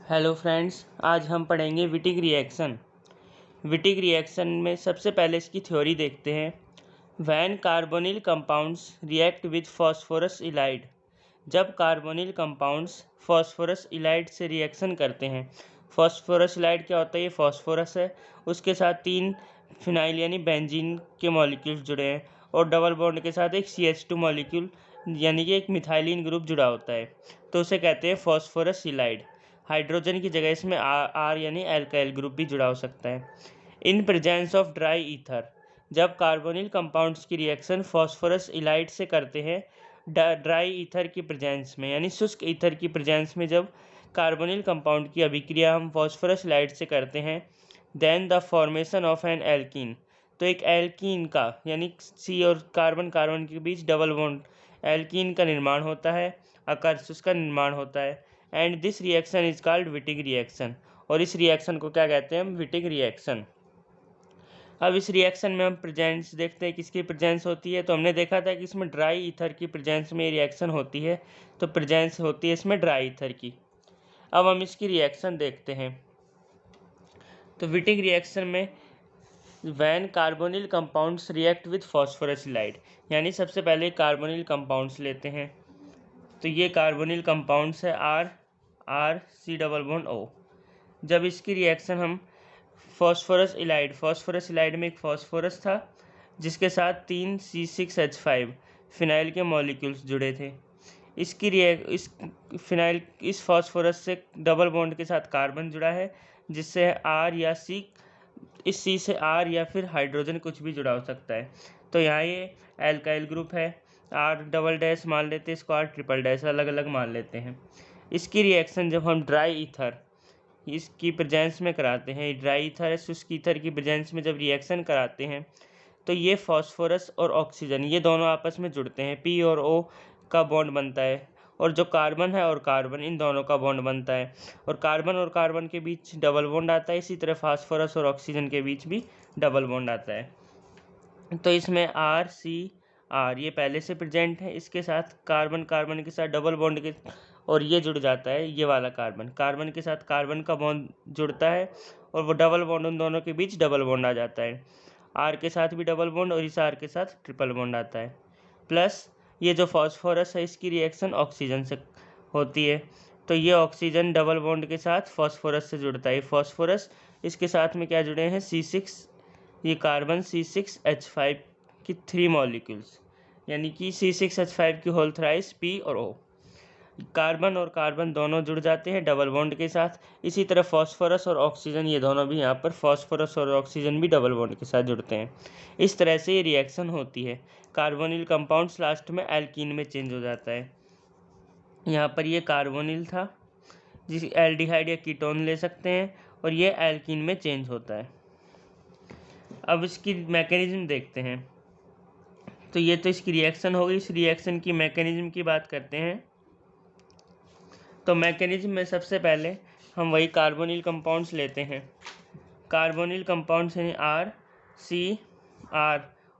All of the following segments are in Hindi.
हेलो फ्रेंड्स, आज हम पढ़ेंगे विटिक रिएक्शन। विटिक रिएक्शन में सबसे पहले इसकी थ्योरी देखते हैं। When carbonyl compounds react with phosphorus ylide, जब कार्बोनिल कंपाउंड्स फॉस्फोरस इलाइड से रिएक्शन करते हैं। फॉस्फोरस इलाइड क्या होता है? ये फॉस्फोरस है, उसके साथ 3 फिनाइल यानी बेंजीन के मॉलिक्यूल्स जुड़े हैं और डबल बॉन्ड के साथ एक CH2 मॉलिक्यूल यानी कि एक मिथाइलिन ग्रुप जुड़ा होता है, तो उसे कहते हैं फॉस्फोरस इलाइड। हाइड्रोजन की जगह इसमें आर यानी एल्काइल ग्रुप भी जुड़ा हो सकता है। In presence of dry ether, जब कार्बोनिल कंपाउंड्स की रिएक्शन फॉस्फोरस इलाइड से करते हैं ड्राई ईथर की प्रेजेंस में, यानी शुष्क ईथर की प्रेजेंस में जब कार्बोनिल कंपाउंड की अभिक्रिया हम फॉस्फोरस इलाइड से करते हैं, then the formation of an alkene, तो एक एल्कीन का यानी सी और कार्बन कार्बन के बीच डबल बॉन्ड एल्कीन का निर्माण होता है, अकर्षुष का निर्माण होता है। And this reaction is called Wittig reaction, और इस रिएक्शन को क्या कहते हैं हम? Wittig reaction. अब इस रिएक्शन में हम प्रेजेंस देखते हैं, किसकी प्रेजेंस होती है। तो हमने देखा था कि इसमें ड्राई ईथर की प्रेजेंस में रिएक्शन होती है, तो प्रेजेंस होती है इसमें ड्राई ईथर की। अब हम इसकी रिएक्शन देखते हैं। तो विटिक रिएक्शन में when carbonyl compounds react with phosphorus ylide, यानी सबसे पहले कार्बोनिल कंपाउंड्स लेते हैं। तो ये कार्बोनिल कंपाउंड्स है R C double bond O. जब इसकी रिएक्शन हम फॉस्फोरस इलाइड में एक फॉस्फोरस था जिसके साथ 3 C6H5 फिनाइल के मॉलिक्यूल्स जुड़े थे। इस फॉस्फोरस से डबल बॉन्ड के साथ कार्बन जुड़ा है, जिससे आर या सी, इस सी से आर या फिर हाइड्रोजन कुछ भी जुड़ा हो सकता है। तो यहाँ ये एल्काइल ग्रुप है, आर डबल डैश मान लेते हैं इसको, आर ट्रिपल डैश अलग अलग मान लेते हैं। इसकी रिएक्शन जब हम ड्राई ईथर इसकी प्रेजेंस में कराते हैं, ड्राई ईथर है शुष्क ईथर की प्रेजेंस में जब रिएक्शन कराते हैं, तो ये फॉस्फोरस और ऑक्सीजन ये दोनों आपस में जुड़ते हैं, P और O का बॉन्ड बनता है, और जो कार्बन है और कार्बन इन दोनों का बॉन्ड बनता है, और कार्बन के बीच डबल बॉन्ड आता है। इसी तरह फास्फोरस और ऑक्सीजन के बीच भी डबल बॉन्ड आता है। तो इसमें आर ये पहले से प्रेजेंट है, इसके साथ कार्बन के साथ डबल बॉन्ड के, और ये जुड़ जाता है, ये वाला कार्बन के साथ कार्बन का बॉन्ड जुड़ता है, और वो डबल बॉन्ड उन दोनों के बीच डबल बॉन्ड आ जाता है। आर के साथ भी डबल बॉन्ड और इस आर के साथ ट्रिपल बॉन्ड आता है। प्लस ये जो फॉस्फोरस है इसकी रिएक्शन ऑक्सीजन से होती है, तो ये ऑक्सीजन डबल बॉन्ड के साथ फॉस्फोरस से जुड़ता है। फॉस्फोरस इसके साथ में क्या जुड़े हैं? C6, ये कार्बन C6H5 की 3 मॉलिक्यूल्स, यानी कि C6H5 की होल थ्राइस P और O। कार्बन और कार्बन दोनों जुड़ जाते हैं डबल बॉन्ड के साथ। इसी तरह फॉस्फोरस और ऑक्सीजन ये दोनों भी यहाँ पर फॉस्फोरस और ऑक्सीजन भी डबल बॉन्ड के साथ जुड़ते हैं। इस तरह से ये रिएक्शन होती है। कार्बोनिल कंपाउंड्स लास्ट में एल्कीन में चेंज हो जाता है। यहाँ पर ये कार्बोनिल था, जिस एल्डिहाइड या कीटोन ले सकते हैं, और ये एल्कीन में चेंज होता है। अब इसकी मैकेनिज्म देखते हैं। तो ये तो इसकी रिएक्शन हो गई। इस रिएक्शन की मैकेनिज्म की बात करते हैं। तो मैकेनिज्म में सबसे पहले हम वही कार्बोनिल कंपाउंड्स लेते हैं। कार्बोनिल कंपाउंड्स हैं आर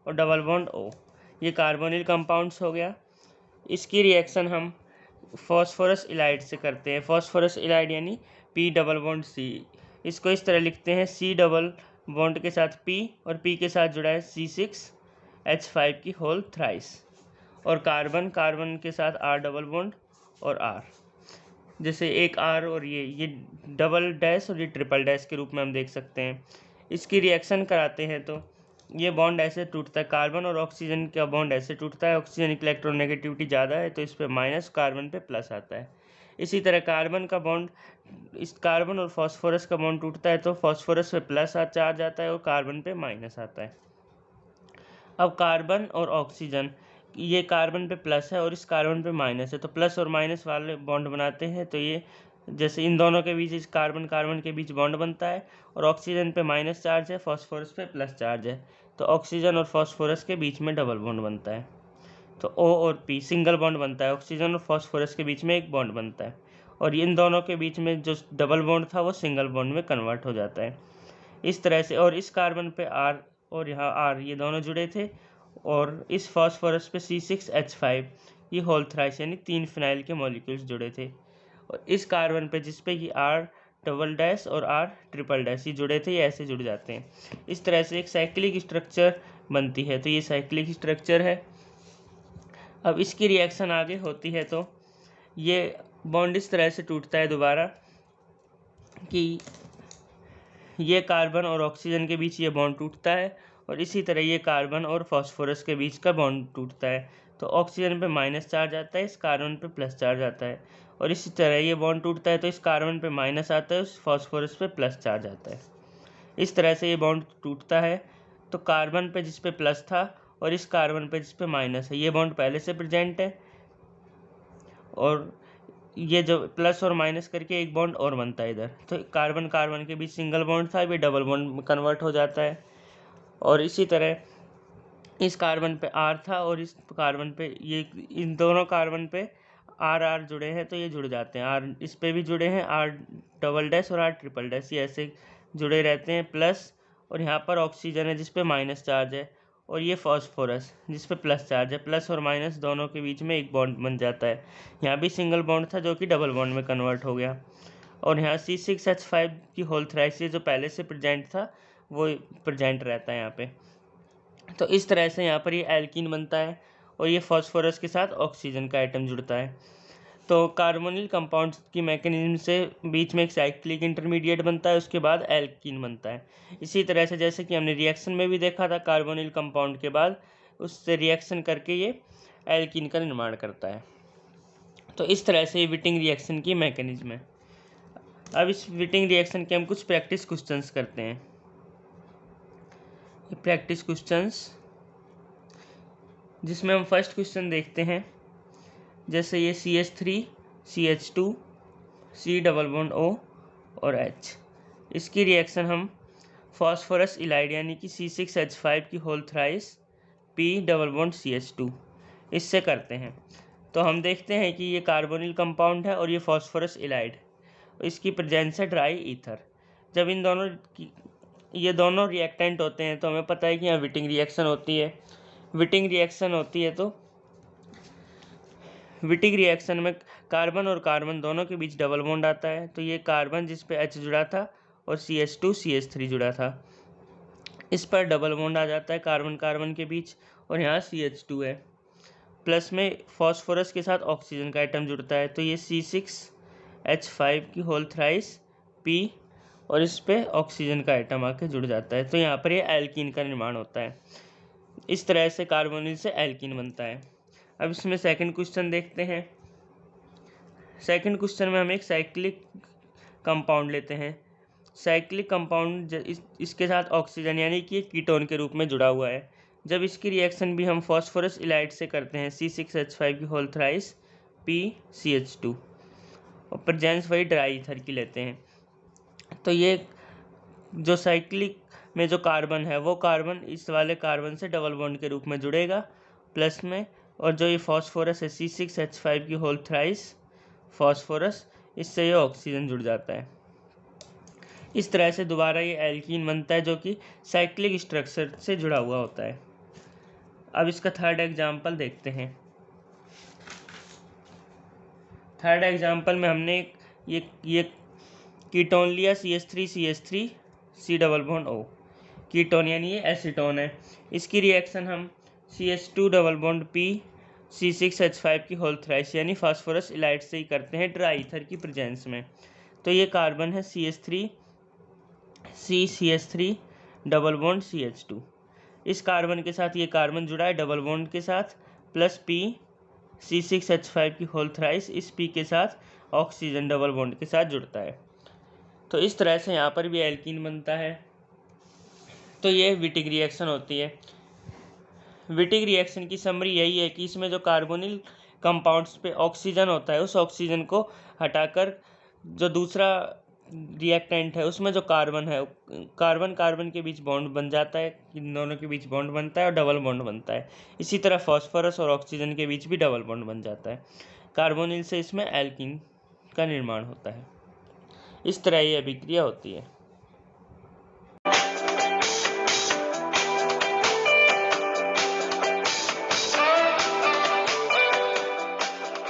और डबल बॉन्ड O, ये कार्बोनिल कंपाउंड्स हो गया। इसकी रिएक्शन हम फॉस्फोरस इलाइड से करते हैं। फॉस्फोरस इलाइड यानी P डबल बॉन्ड C, इसको इस तरह लिखते हैं, C डबल बॉन्ड के साथ P और P के साथ जुड़ा है C6H5 की होल थ्राइस, और कार्बन के साथ R डबल बॉन्ड और R, जैसे एक आर और ये डबल डैश और ये ट्रिपल डैश के रूप में हम देख सकते हैं। इसकी रिएक्शन कराते हैं तो ये बॉन्ड ऐसे टूटता है, कार्बन और ऑक्सीजन का बॉन्ड ऐसे टूटता है। ऑक्सीजन की इलेक्ट्रोनेगेटिविटी ज़्यादा है तो इस पे माइनस, कार्बन पे प्लस आता है। इसी तरह इस कार्बन और फास्फोरस का बॉन्ड टूटता है तो फास्फोरस पे प्लस चार्ज आता है और कार्बन पे माइनस आता है। अब कार्बन और ऑक्सीजन, ये कार्बन पे प्लस है और इस कार्बन पे माइनस है, तो प्लस और माइनस वाले बॉन्ड बनाते हैं। तो ये जैसे इन दोनों के बीच इस कार्बन के बीच बॉन्ड बनता है, और ऑक्सीजन पे माइनस चार्ज है, फास्फोरस पे प्लस चार्ज है, तो ऑक्सीजन और फास्फोरस के बीच में डबल बॉन्ड बनता है। तो O और P सिंगल बॉन्ड बनता है, ऑक्सीजन और फास्फोरस के बीच में एक बॉन्ड बनता है, और इन दोनों के बीच में जो डबल बॉन्ड था वो सिंगल बॉन्ड में कन्वर्ट हो जाता है इस तरह से। और इस कार्बन पे R और यहाँ R ये दोनों जुड़े थे, और इस फास्फोरस पे C6H5 ये होल थ्राइस यानी 3 फिनाइल के मॉलिक्यूल्स जुड़े थे, और इस कार्बन पे जिस पे कि R डबल डैश और R ट्रिपल डैश ये जुड़े थे, ये ऐसे जुड़ जाते हैं। इस तरह से एक साइक्लिक स्ट्रक्चर बनती है। तो ये साइक्लिक स्ट्रक्चर है। अब इसकी रिएक्शन आगे होती है तो ये बॉन्ड इस तरह से टूटता है दोबारा कि ये कार्बन और ऑक्सीजन के बीच ये बॉन्ड टूटता है, और इसी तरह ये कार्बन और फास्फोरस के बीच का बॉन्ड टूटता है। तो ऑक्सीजन पे माइनस चार्ज आता है, इस कार्बन पे प्लस चार्ज आता है, और इसी तरह ये बॉन्ड टूटता है तो इस कार्बन पे माइनस आता है, उस फास्फोरस पे प्लस चार्ज आता है। इस तरह से ये बॉन्ड टूटता है। तो कार्बन पे जिस पे प्लस था और इस कार्बन पे जिस पे माइनस है, ये बॉन्ड पहले से प्रेजेंट है, और ये जो प्लस और माइनस करके एक बॉन्ड और बनता है इधर। तो कार्बन कार्बन के बीच सिंगल बॉन्ड था, ये डबल बॉन्ड में कन्वर्ट हो जाता है। और इसी तरह इस कार्बन पे R था और इस कार्बन पे ये, इन दोनों कार्बन पे R जुड़े हैं तो ये जुड़ जाते हैं। R इस पे भी जुड़े हैं, R डबल डैश और R ट्रिपल डैश, ये ऐसे जुड़े रहते हैं। प्लस, और यहाँ पर ऑक्सीजन है जिस पे माइनस चार्ज है, और ये फास्फोरस जिस पे प्लस चार्ज है। प्लस और माइनस दोनों के बीच में एक बॉन्ड बन जाता है। यहाँ भी सिंगल बॉन्ड था जो कि डबल बॉन्ड में कन्वर्ट हो गया। और यहाँ C6H5 की होल थ्राइस जो पहले से प्रेजेंट था वो प्रेजेंट रहता है यहाँ पे। तो इस तरह से यहाँ पर ये एल्कीन बनता है, और ये फास्फोरस के साथ ऑक्सीजन का एटम जुड़ता है। तो कार्बोनिल कंपाउंड्स की मैकेनिज्म से बीच में एक साइक्लिक इंटरमीडिएट बनता है, उसके बाद एल्कीन बनता है। इसी तरह से जैसे कि हमने रिएक्शन में भी देखा था, कार्बोनिल कंपाउंड के बाद उससे रिएक्शन करके ये एल्कीन का निर्माण करता है। तो इस तरह से ये विटिंग रिएक्शन की मैकेनिज्म है। अब इस विटिंग रिएक्शन के हम कुछ प्रैक्टिस क्वेश्चंस करते हैं। ये प्रैक्टिस क्वेश्चंस जिसमें हम फर्स्ट क्वेश्चन देखते हैं, जैसे ये CH3 CH2 C double bond O और H, इसकी रिएक्शन हम फास्फोरस इलाइड यानी कि C6H5 की whole thrice P double bond CH2 इससे करते हैं। तो हम देखते हैं कि ये कार्बोनिल कंपाउंड है और ये फास्फोरस इलाइड, इसकी प्रेजेंस है ड्राई ईथर। जब इन दोनों की ये दोनों रिएक्टेंट होते हैं तो हमें पता है कि यहाँ विटिंग रिएक्शन होती है। विटिंग रिएक्शन होती है तो विटिंग रिएक्शन में कार्बन और कार्बन दोनों के बीच डबल बॉन्ड आता है। तो ये कार्बन जिस पे H जुड़ा था और CH2 CH3 जुड़ा था, इस पर डबल बॉन्ड आ जाता है कार्बन कार्बन के बीच, और यहाँ CH2 है। प्लस में फास्फोरस के साथ ऑक्सीजन का एटम जुड़ता है, तो ये C6H5 की होल थ्राइस P, और इस पे ऑक्सीजन का एटम आके जुड़ जाता है। तो यहाँ पर ये एल्कीन का निर्माण होता है। इस तरह से कार्बोनिल से एल्कीन बनता है। अब इसमें सेकंड क्वेश्चन देखते हैं। सेकंड क्वेश्चन में हम एक साइक्लिक कंपाउंड लेते हैं। साइक्लिक कंपाउंड इसके साथ ऑक्सीजन यानी कि कीटोन के रूप में जुड़ा हुआ है। जब इसकी रिएक्शन भी हम फास्फोरस इलाइड से करते हैं C6H5 की होल थ्राइस PCH2, और प्रेजेंस वही ड्राई ईथर की लेते हैं। तो ये जो साइक्लिक में जो कार्बन है वो कार्बन इस वाले कार्बन से डबल बॉन्ड के रूप में जुड़ेगा प्लस में, और जो ये फास्फोरस है C6H5 की होल थ्राइस फास्फोरस, इससे ये ऑक्सीजन जुड़ जाता है। इस तरह से दोबारा ये एल्कीन बनता है जो कि साइक्लिक स्ट्रक्चर से जुड़ा हुआ होता है। अब इसका थर्ड एग्जाम्पल देखते हैं। थर्ड एग्जाम्पल में हमने ये कीटोन लिया CH3CH3 C double bond O, ketone यानी ये एसीटोन है। इसकी रिएक्शन हम CH2 double bond P C6H5 की होल थ्राइस यानी फास्फोरस इलाइड से ही करते हैं ड्राई ईथर की प्रेजेंस में। तो ये कार्बन है CH3 डबल बॉन्ड CH2, इस कार्बन के साथ ये कार्बन जुड़ा है डबल बॉन्ड के साथ, प्लस P C6H5 की होल थ्राइस इस P के साथ ऑक्सीजन डबल बॉन्ड के साथ जुड़ता है। तो इस तरह से यहाँ पर भी एल्कीन बनता है। तो ये विटिंग रिएक्शन होती है। विटिंग रिएक्शन की समरी यही है कि इसमें जो कार्बोनिल कंपाउंड्स पे ऑक्सीजन होता है उस ऑक्सीजन को हटाकर जो दूसरा रिएक्टेंट है उसमें जो कार्बन है, कार्बन कार्बन के बीच बॉन्ड बन जाता है, इन दोनों के बीच बॉन्ड बनता है और डबल बॉन्ड बनता है। इसी तरह फास्फोरस और ऑक्सीजन के बीच भी डबल बॉन्ड बन जाता है। कार्बोनिल से इसमें एल्कीन का निर्माण होता है। इस तरह ये अभिक्रिया होती है।